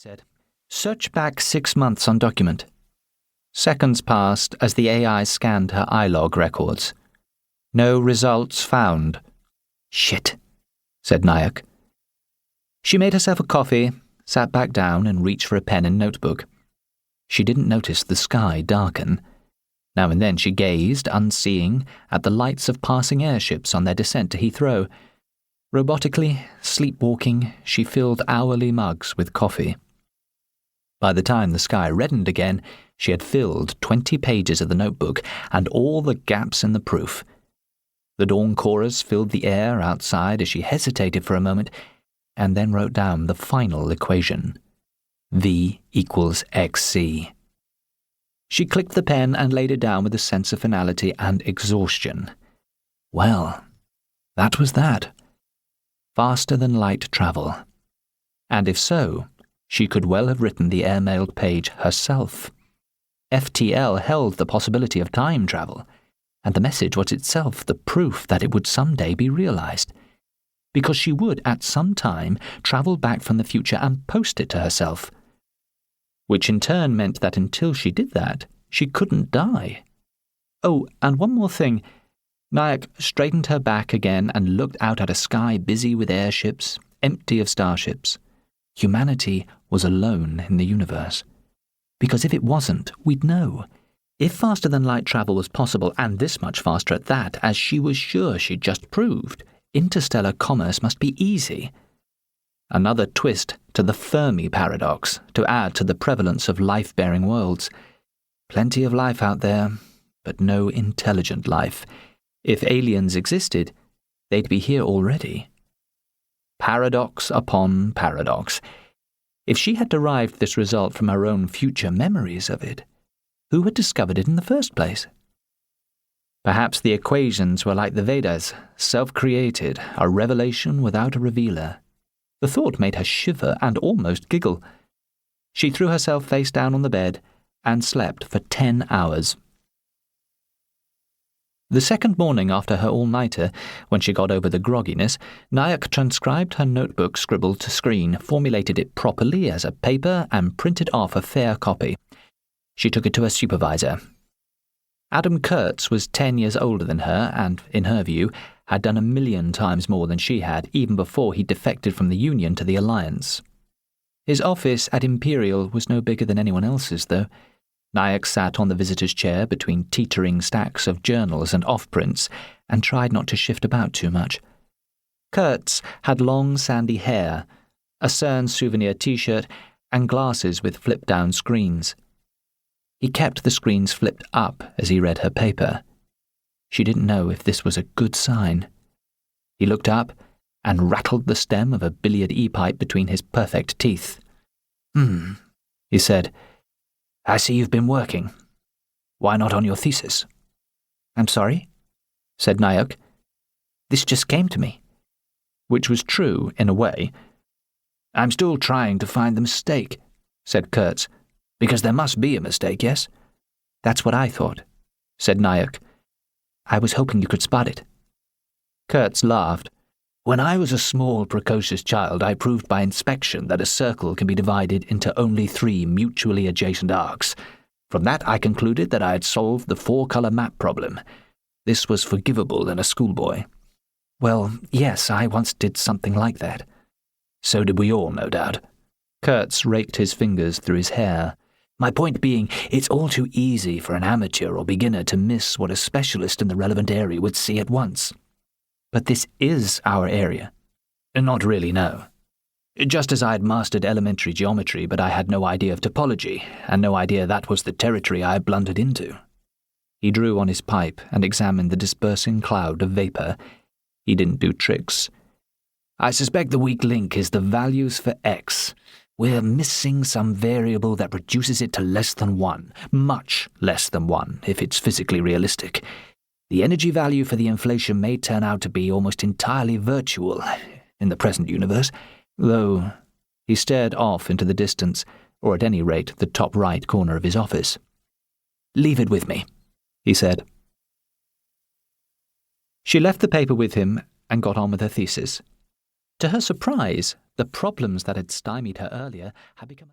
said. "Search back 6 months on document." Seconds passed as the AI scanned her iLog records. No results found. "Shit," said Nayak. She made herself a coffee, sat back down and reached for a pen and notebook. She didn't notice the sky darken. Now and then she gazed, unseeing, at the lights of passing airships on their descent to Heathrow. Robotically, sleepwalking, she filled hourly mugs with coffee. By the time the sky reddened again, she had filled 20 pages of the notebook and all the gaps in the proof. The dawn chorus filled the air outside as she hesitated for a moment and then wrote down the final equation. V equals XC. She clicked the pen and laid it down with a sense of finality and exhaustion. Well, that was that. Faster than light travel. And if so, she could well have written the airmailed page herself. FTL held the possibility of time travel, and the message was itself the proof that it would someday be realized, because she would at some time travel back from the future and post it to herself, which in turn meant that until she did that, she couldn't die. Oh, and one more thing. Nayak straightened her back again and looked out at a sky busy with airships, empty of starships. Humanity was alone in the universe. Because if it wasn't, we'd know. If faster-than-light travel was possible, and this much faster at that, as she was sure she'd just proved, interstellar commerce must be easy. Another twist to the Fermi paradox to add to the prevalence of life-bearing worlds. Plenty of life out there, but no intelligent life. If aliens existed, they'd be here already. Paradox upon paradox. If she had derived this result from her own future memories of it, who had discovered it in the first place? Perhaps the equations were like the Vedas, self-created, a revelation without a revealer. The thought made her shiver and almost giggle. She threw herself face down on the bed and slept for 10 hours. The second morning after her all-nighter, when she got over the grogginess, Nayak transcribed her notebook scribbled to screen, formulated it properly as a paper, and printed off a fair copy. She took it to her supervisor. Adam Kurtz was 10 years older than her and, in her view, had done 1,000,000 times more than she had, even before he defected from the Union to the Alliance. His office at Imperial was no bigger than anyone else's, though. Nayak sat on the visitor's chair between teetering stacks of journals and off-prints and tried not to shift about too much. Kurtz had long sandy hair, a CERN souvenir T-shirt, and glasses with flip-down screens. He kept the screens flipped up as he read her paper. She didn't know if this was a good sign. He looked up and rattled the stem of a billiard e-pipe between his perfect teeth. He said, "I see you've been working. Why not on your thesis?" "I'm sorry?" said Nayak. "This just came to me." Which was true, in a way. "I'm still trying to find the mistake," said Kurtz. "Because there must be a mistake, yes?" "That's what I thought," said Nayak. "I was hoping you could spot it." Kurtz laughed. "When I was a small, precocious child, I proved by inspection that a circle can be divided into only 3 mutually adjacent arcs. From that I concluded that I had solved the 4-color map problem. This was forgivable in a schoolboy." "Well, yes, I once did something like that." "So did we all, no doubt." Kurtz raked his fingers through his hair. "My point being, it's all too easy for an amateur or beginner to miss what a specialist in the relevant area would see at once." "But this is our area." "Not really, no. Just as I had mastered elementary geometry, but I had no idea of topology, and no idea that was the territory I had blundered into." He drew on his pipe and examined the dispersing cloud of vapor. He didn't do tricks. "I suspect the weak link is the values for x. We're missing some variable that reduces it to less than 1, much less than 1, if it's physically realistic. The energy value for the inflation may turn out to be almost entirely virtual in the present universe, though..." He stared off into the distance, or at any rate the top right corner of his office. "Leave it with me," he said. She left the paper with him and got on with her thesis. To her surprise, the problems that had stymied her earlier had become